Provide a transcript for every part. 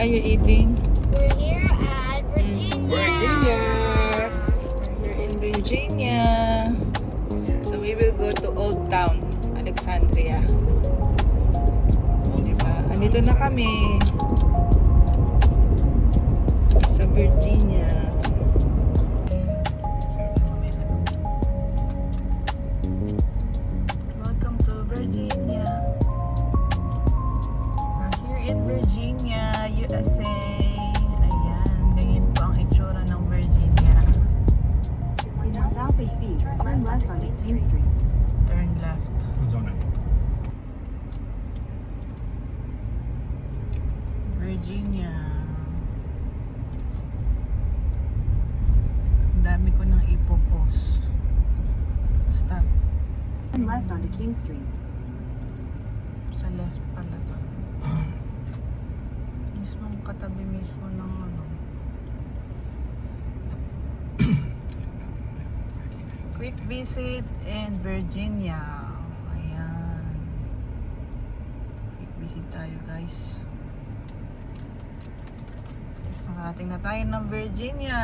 are you eating? We're here at Virginia. Virginia! We're in Virginia. So we will go to Old Town, Alexandria. Diba? Andito na kami sa Virginia. Welcome to Virginia. We're here in Virginia, USA. Ayan, ganyan po ang itsura ng Virginia. In 1,000 feet, turn left on 18th Street. Turn left. Virginia. Ang dami ko nang ipopost. Stop. Turn left onto King Street. Sa left pala to. Mismo katabi mismo ng ano. Quick visit in Virginia. Ayan. Quick visit tayo, guys. Tapos nakarating na tayo ng Virginia.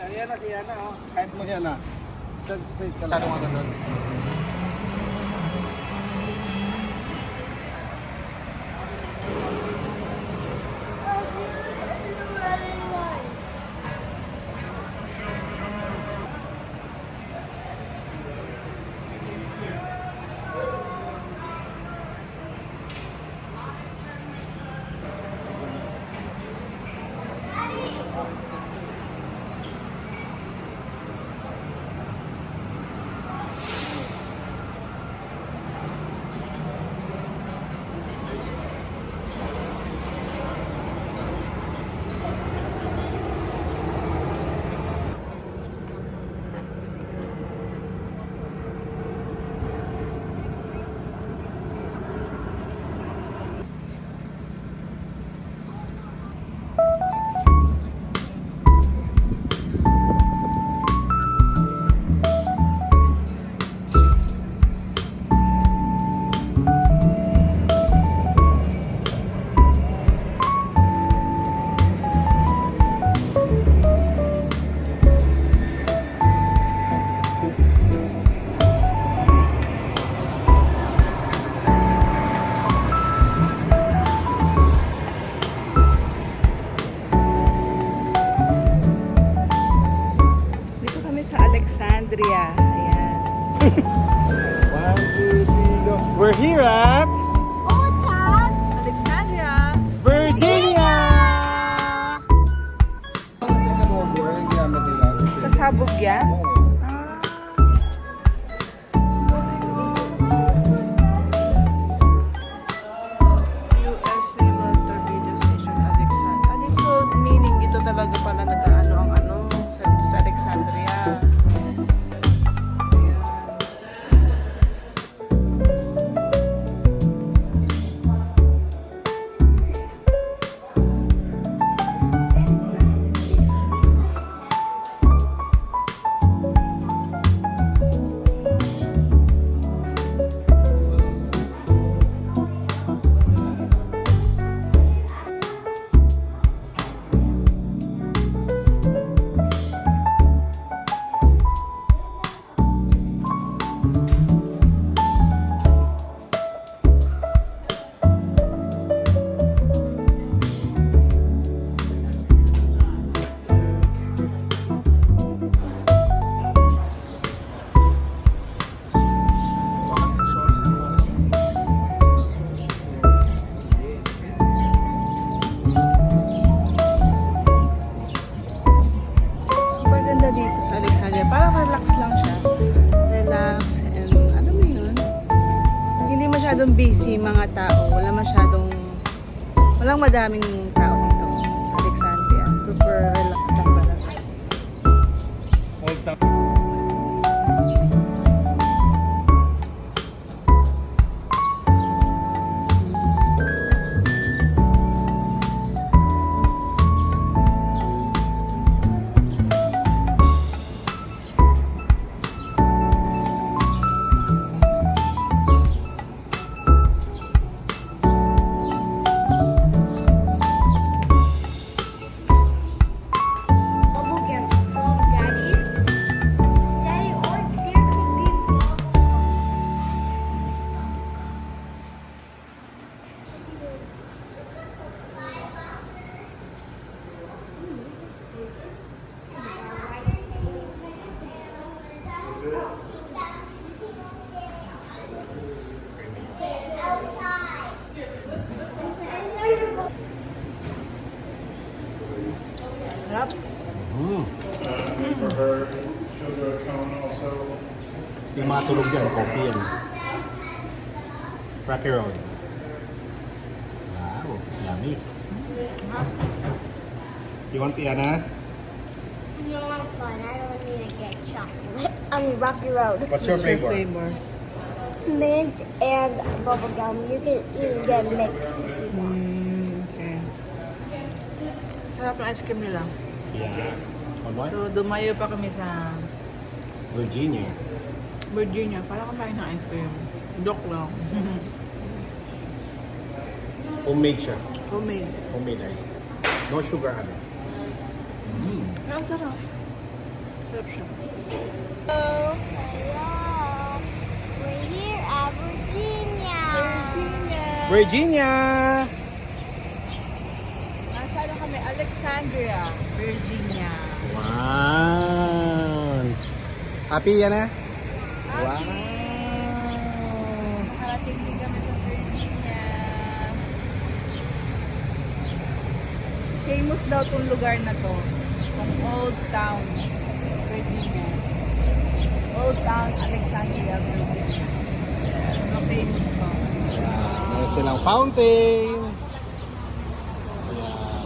Ayan na si Yana, oh. Kahit mo yan na. Straight ka lang. Tanong ako doon. 1, 2, 3, go. We're here at Old Town. Alexandria! Virginia! Sa sabog yan? US Naval Torpedo Station, Alexandria. Adik, so meaning ito talaga pala nag-ano ang ano dito sa Alexandria. Ayan. Super ganda dito sa Alexandria. Parang relax lang siya. Relax and alam mo yun. Hindi masyadong busy mga tao. Walang madaming tao dito sa Alexandria. Super relax lang talaga. Old Town. Bubble gum from Daddy. Daddy, or there could be Harap. For her, sugar cone also. Yung mga tulog dyan, coffee yan. Rocky Road. Wow, yummy. You want Tiana? No, I'm fine. I don't need to get chocolate. Rocky Road. What's your flavor? Mint and bubble gum. You can even get mixed. Okay. Sarap ng ice cream nila. Yeah. On what? So, dumayo pa kami sa Virginia. Virginia para kumain ng ice cream. Joke lang. Homemade siya. Homemade. Homemade ice cream. No sugar added. Pero ang sarap. Sarap siya. Hello. We're here at Virginia. Virginia! Nasa ano kami? Alexandria, Virginia. Wow! Happy yan ah? Wow! Nakarating din kami sa Virginia. Famous daw tong lugar na to. Tong Old Town, Virginia. Old Town, Alexandria, Virginia. So famous to. Meron silang fountain.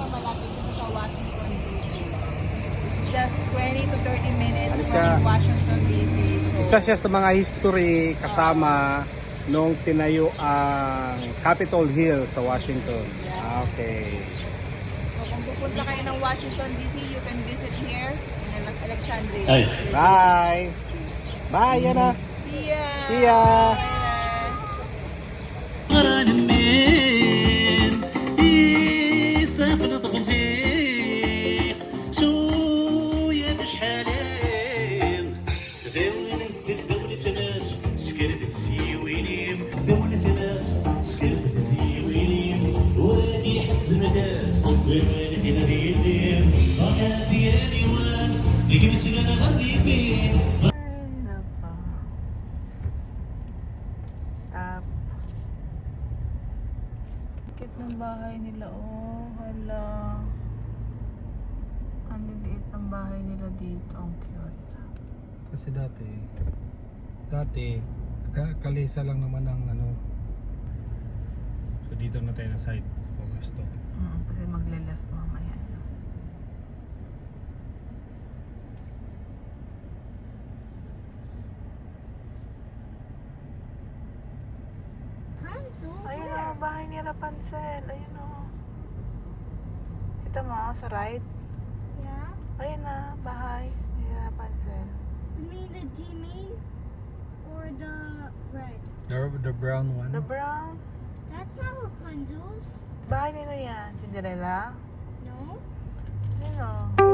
Malapit dito sa Washington, D.C. It's just 20 to 30 minutes Ano from siya? Washington, D.C. So, Isa siya sa mga history kasama nung tinayo ang Capitol Hill sa Washington. Okay. So kung pupunta kayo ng Washington, D.C., you can visit here in Alexandria. Ay. Bye! Bye, Yana! See ya! See ya! top. Cute ng bahay nila, oh. Hala. Ang liliit ng bahay nila dito. Ang cute. Kasi dati, kalesa lang naman ang ano. So dito na tayo na side. Pumesto. Kasi magle-left mamaya. Rapunzel? Ayun o, bahay ni Rapunzel. Ayun o. Kita mo, sa right. Yeah. Ayun na, bahay ni Rapunzel. You mean the demon or the red? The brown one. The brown. That's not Rapunzel's. Bahay nila yan. Cinderella. No. Ayun o.